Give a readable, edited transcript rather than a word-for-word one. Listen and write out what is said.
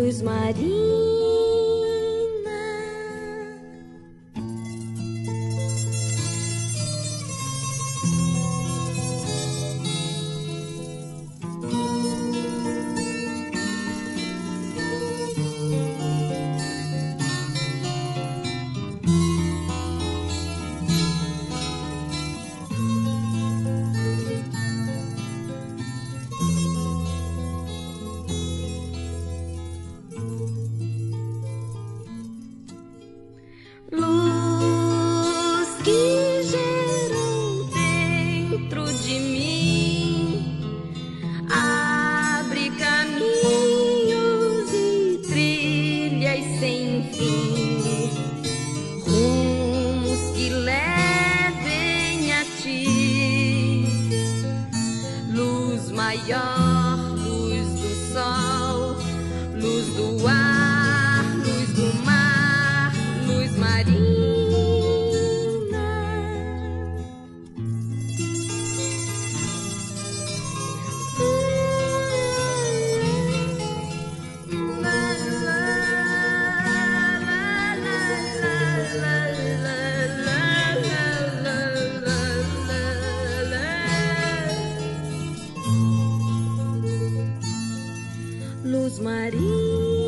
luz marina. Luz que gerou dentro de mim, abre caminhos e trilhas sem fim, rumos que levem a ti. Luz maior, luz do sol, luz do ar, luz do mar, luz marina. Luz marina.